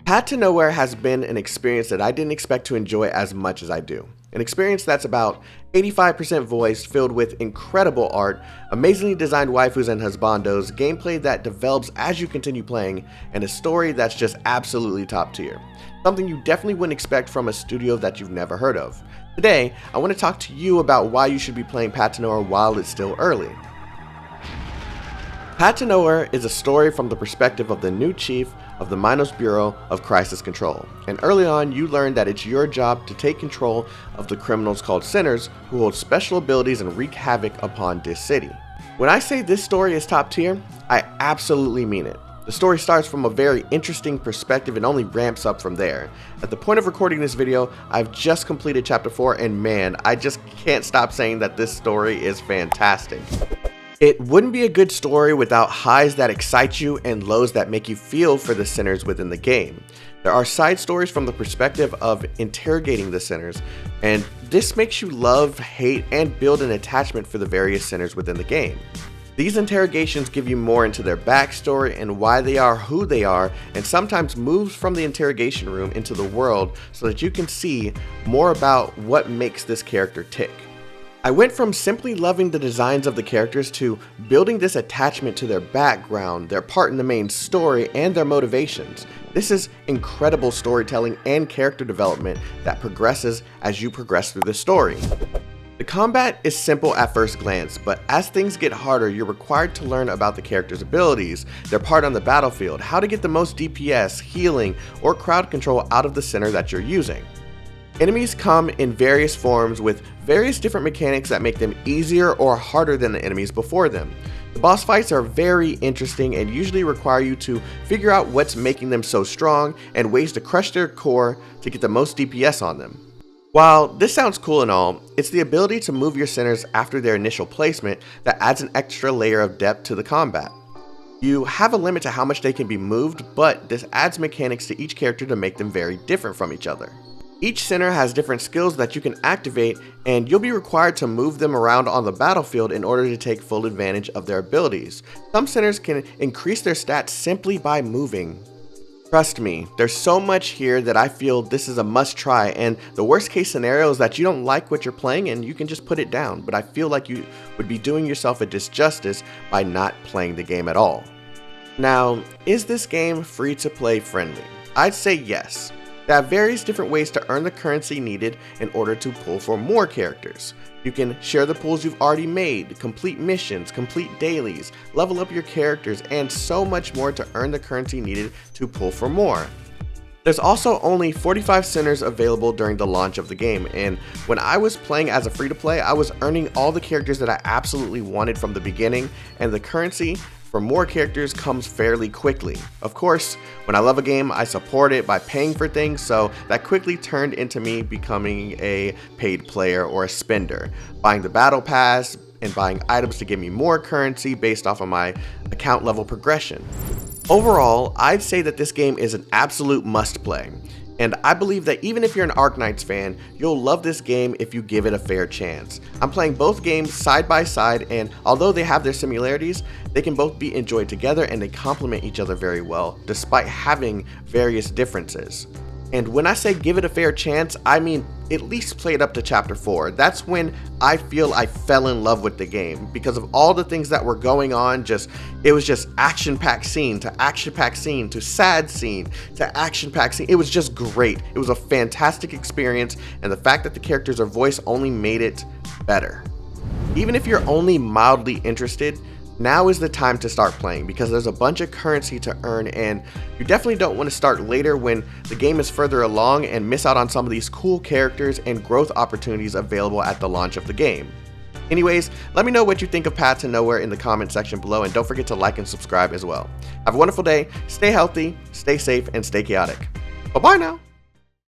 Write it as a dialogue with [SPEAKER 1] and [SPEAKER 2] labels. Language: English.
[SPEAKER 1] Path to Nowhere has been an experience that I didn't expect to enjoy as much as I do. An experience that's about 85% voiced, filled with incredible art, amazingly designed waifus and husbandos, gameplay that develops as you continue playing, and a story that's just absolutely top tier. Something you definitely wouldn't expect from a studio that you've never heard of. Today, I want to talk to you about why you should be playing Path to Nowhere while it's still early. Path to Nowhere is a story from the perspective of the new chief of the Minos Bureau of Crisis Control, and early on you learn that it's your job to take control of the criminals called sinners who hold special abilities and wreak havoc upon this city. When I say this story is top tier, I absolutely mean it. The story starts from a very interesting perspective and only ramps up from there. At the point of recording this video, I've just completed chapter 4 and man, I just can't stop saying that this story is fantastic. It wouldn't be a good story without highs that excite you and lows that make you feel for the sinners within the game. There are side stories from the perspective of interrogating the sinners, and this makes you love, hate, and build an attachment for the various sinners within the game. These interrogations give you more into their backstory and why they are who they are, and sometimes moves from the interrogation room into the world so that you can see more about what makes this character tick. I went from simply loving the designs of the characters to building this attachment to their background, their part in the main story, and their motivations. This is incredible storytelling and character development that progresses as you progress through the story. The combat is simple at first glance, but as things get harder, you're required to learn about the character's abilities, their part on the battlefield, how to get the most DPS, healing, or crowd control out of the center that you're using. Enemies come in various forms with various different mechanics that make them easier or harder than the enemies before them. The boss fights are very interesting and usually require you to figure out what's making them so strong and ways to crush their core to get the most DPS on them. While this sounds cool and all, it's the ability to move your centers after their initial placement that adds an extra layer of depth to the combat. You have a limit to how much they can be moved, but this adds mechanics to each character to make them very different from each other. Each center has different skills that you can activate, and you'll be required to move them around on the battlefield in order to take full advantage of their abilities. Some centers can increase their stats simply by moving. Trust me, there's so much here that I feel this is a must try, and the worst case scenario is that you don't like what you're playing and you can just put it down, but I feel like you would be doing yourself a disjustice by not playing the game at all. Now, is this game free to play friendly? I'd say yes. There are various different ways to earn the currency needed in order to pull for more characters. You can share the pools you've already made, complete missions, complete dailies, level up your characters, and so much more to earn the currency needed to pull for more. There's also only 45 centers available during the launch of the game, and when I was playing as a free-to-play, I was earning all the characters that I absolutely wanted from the beginning, and the currency for more characters comes fairly quickly. Of course, when I love a game, I support it by paying for things, so that quickly turned into me becoming a paid player or a spender, buying the battle pass and buying items to give me more currency based off of my account level progression. Overall, I'd say that this game is an absolute must play. And I believe that even if you're an Arknights fan, you'll love this game if you give it a fair chance. I'm playing both games side by side, and although they have their similarities, they can both be enjoyed together and they complement each other very well, despite having various differences. And when I say give it a fair chance, I mean at least play it up to chapter 4. That's when I feel I fell in love with the game because of all the things that were going on. It was just action-packed scene to action-packed scene to sad scene to action-packed scene. It was just great. It was a fantastic experience, and the fact that the characters are voiced only made it better. Even if you're only mildly interested, now is the time to start playing because there's a bunch of currency to earn, and you definitely don't want to start later when the game is further along and miss out on some of these cool characters and growth opportunities available at the launch of the game. Anyways, let me know what you think of Path to Nowhere in the comment section below, and don't forget to like and subscribe as well. Have a wonderful day, stay healthy, stay safe, and stay chaotic. Bye-bye now!